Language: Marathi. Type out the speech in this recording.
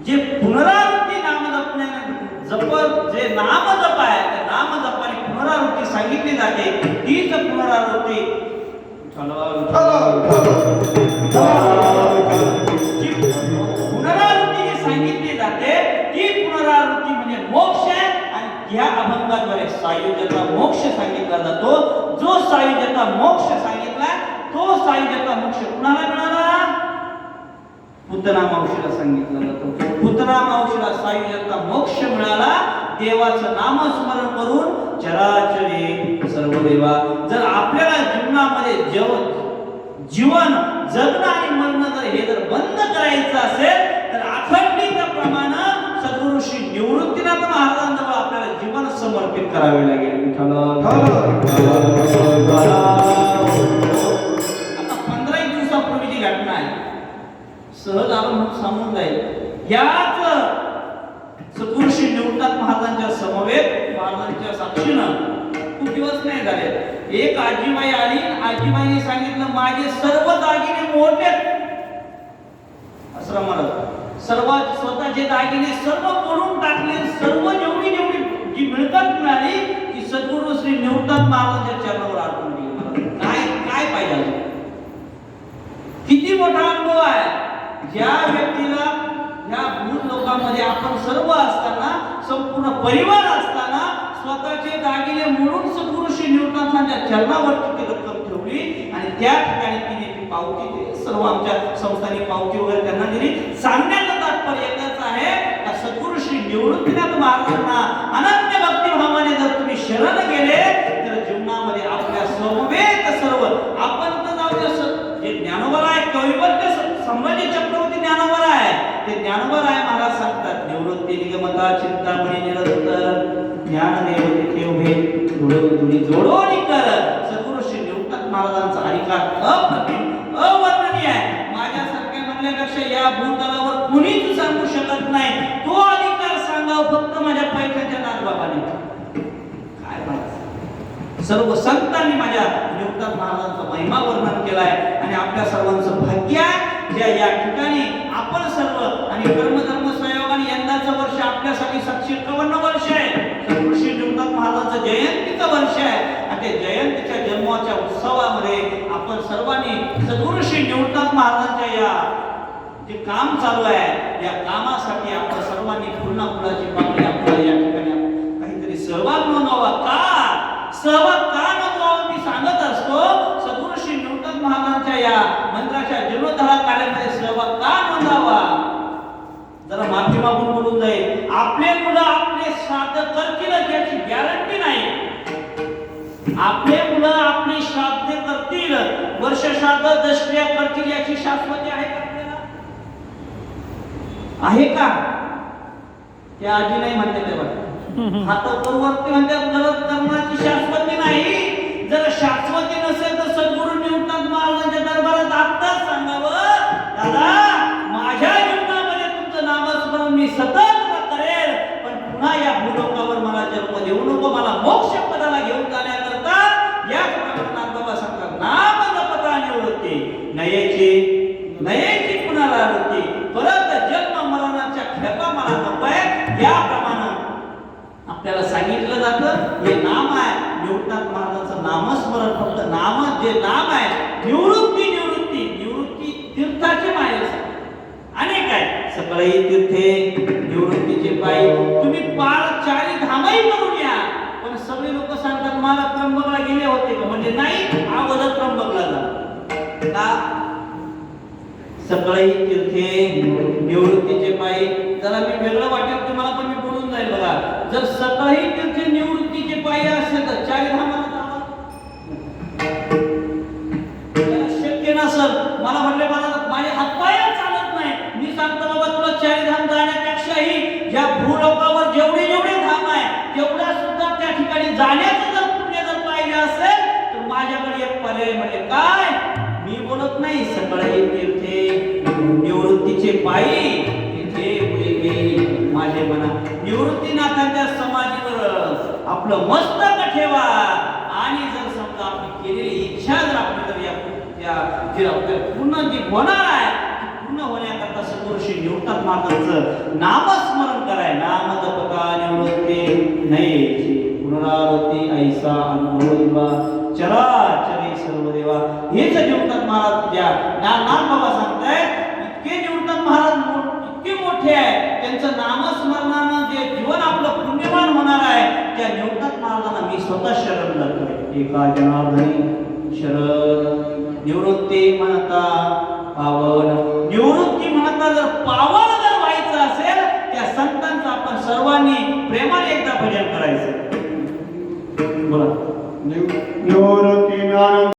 जे पुनरावृत्ती नाम जे नाम जप आहे त्या नाम जपाने पुनरावृत्ती सांगितली जाते, तीच पुनरावृत्ती पुनरावृत्ती सांगितली जाते ती पुनरावृत्ती म्हणजे मोक्ष आहे. आणि या अभंगाद्वारे सायुज्याचा मोक्ष सांगितला जातो. जो सायुज्याचा मोक्ष सांगितला तो सायुज्याचा मोक्ष कुणाला मिळाला? पुतनामावशीला सांगितलं जातं. पुतनामावशीला सायुज्याचा मोक्ष मिळाला. देवाचं नामस्मरण करून चराचरे सर्व देवा. जर आपल्याला जीवनामध्ये जीवन जगणं आणि मरणं जर हे जर बंद करायचं असेल तर अखंडितप्रमाणे सद्गुरु श्री निवृत्तीनाथ महाराजांजवळ आपल्याला जीवन समर्पित करावे लागेल. आता 15 दिवसापूर्वीची घटना आहे. सहज आपण सांगून जाईल. याच सद्गुरु श्री निवृत्तीनाथ महाराजांच्या समवेत महाराजांच्या साक्षीनं खूप दिवस नाही झाले, एक आजीबाई आली. आजीबाईने सांगितलं माझे सर्व दागिने मोडलेत. असं मला सर्व स्वतःचे दागिने सर्व मोडून टाकले. सर्व जेवढी जी मिळकत मिळाली ती सद्गुरु श्री निवृत्तीनाथ महाराजांच्या चरणावर अर्पण केली. मला काय पाहिजे? किती मोठा अनुभव आहे. ज्या व्यक्तीला या भूत लोकांमध्ये आपण सर्व असताना, संपूर्ण परिवार असताना स्वतःचे दागिने मोडून सद्गुरु श्री निवृत्तीनाथांच्या चरणावरती ती रक्कम ठेवली आणि त्या ठिकाणी तिने ती पावती दिली. सर्व आमच्या संस्थांनी पावती वगैरे त्यांना दिली. सांगण्याचं तात्पर्य एकच आहे का सद्गुरु श्री निवृत्तीनाथ महाराजांना अनन्य भक्तिभावाने जर तुम्ही शरण गेले तर जीवनामध्ये आपल्या समवेत सर्व आपण तर जाऊ जे ज्ञानोबा आहे, कैवल्य संभाजी चक्रवर्ती ज्ञानोबा आहे, ते ज्ञानोबा आहे. महाराज सांगतात निवृत्ती निगमता चिंतामणी निरंतर ज्ञान देव तिथे उभे धुळी जोडोनी कर. सद्गुरु श्री निवृत्तीनाथ महाराजांचा अधिकार अप्रतिम अवर्णनीय आहे. माझ्यासारख्या म्हणल्यापेक्षा या भूतलावर कुणीच सांगू शकत नाही. तो अधिकार सांगाव फक्त माझ्या पैठणच्या नाथबाबाने. काय म्हणायचं? सर्व संतांनी माझ्या निवृत्तीनाथ महाराजांचा महिमा वर्णन केलाय आणि आपल्या सर्वांचं भाग्य आहे ज्या या ठिकाणी आपण सर्व आणि कर्मधर्म संयोगाने यंदाचं वर्ष आपल्यासाठी 751 वर्ष आहे. सद्गुरु श्री निवृत्तीनाथ महाराजांचं जयंतीचं वर्ष आहे आणि त्या जयंतीच्या जन्माच्या उत्सवामध्ये आपण सर्वांनी सद्गुरु श्री निवृत्तीनाथ महाराजांच्या या जे काम चालू आहे या कामासाठी आपण सर्वांनी पूर्ण फुलाची पाकळी आपल्याला या ठिकाणी काहीतरी सहभाग नोंदवावा. का सहभाग का नोंदवावा मी सांगत असतो. सद्गुरु श्री निवृत्तीनाथ महाराजांच्या या मंत्राच्या जीर्णोद्धार कार्यामध्ये सहभाग का नोंदवावा? जरा माफी मागून बोलून जाईल. आपले मुलं आपले श्राद्ध करतील याची गॅरंटी नाही. आपले मुलं आपले श्राद्ध करतील, वर्ष श्राद्ध दशक्रिया करतील याची शाश्वती आहे का आपल्याला? आहे का? त्या आजी नाही म्हणते तेव्हा हातावरती म्हणते करत करण्याची शाश्वती नाही. जर शाश्वती नसेल तर सद्गुरु निवृत्तीनाथ महाराजांच्या दरबारात आत्ताच सांगावं दादा माझ्या जीवनामध्ये तुमचं नामस्मरण मी सतत करेल पण पुन्हा या भूलोकावर मला जन्म देऊ नको. मला मोक्ष पदाला घेऊन जाण्याकरता या नाथ बाबा सांगतात नाम जपता निवृत्ती नयेची पुनरावृत्ती. परत जन्म मरणाच्या खेपा मला नकोय. याप्रमाणे आपल्याला सांगितलं जातं हे नाम आहे निवृत्तीनाथ महाराजांचं नामस्मरण. फक्त नाम जे नाम आहे निवृत्ती तीर्थाची मायेस अनेक आहे. सगळे तीर्थे निवृत्तीचे पायी तुम्ही पार चारी धामही करून या. पण सगळे लोक सांगतात मला त्र्यंबकला गेले होते का? म्हणजे नाही अगोदर त्र्यंबकला जा. का सगळे तीर्थे निवृत्तीचे पायी. जरा मी वेगळं वाटेल तुम्हाला पण मी बोलून जाईल बघा. जर सगळे तीर्थे निवृत्तीचे पायी असेल तर चारी धामाला जावं शक्य नसेल. मला म्हटले मला माझे हातपाय चालत नाही. मी सांगतो बाबा तुला चारी धाम जाण्यापेक्षाही ज्या भूलोकावर जेवढे धाम आहे तेवढ्या सुद्धा त्या ठिकाणी जाण्याचं जर पुण्य जर पाहिजे असेल तर माझ्याकडे एक पर्याय म्हणजे काय मी बोलत नाही. सगळे तीर्थे निवृत्तीचे पायी तिथे माझे मना निवृत्तीनाथांच्या समाधीवर आपलं मस्तक ठेवा आणि जर समजा आपली केलेली इच्छा जर आपली जर या आपल्या पूर्ण जी होणार आहे पूर्ण होण्याकरता सद्गुरु सत्पुरुषी निवृत्त महाराजांचं नामस्मरण कराय. नाम जपका निवृत्ती नयेची पुनरावृत्ती ऐसा अनुभव दिवा चराचरे सर्व देवा. हेच निवृत्त महाराज ज्या नाम बाबा सांगताय, इतके निवृत्त महाराज इतके मोठे आहे, त्यांचं नामस्मरणानं जे जीवन आपलं पुण्यवान होणार आहे, त्या निवृत्त महाराजांना मी स्वतः शरण जातोय. एका जनार्दनी शरण. निवृत्ती म्हणता पावन. निवृत्ती म्हणता जर पावन जर व्हायचं असेल, त्या संतांचं आपण सर्वांनी प्रेमाने एकदा भजन करायचं. बोला. निवृत्ती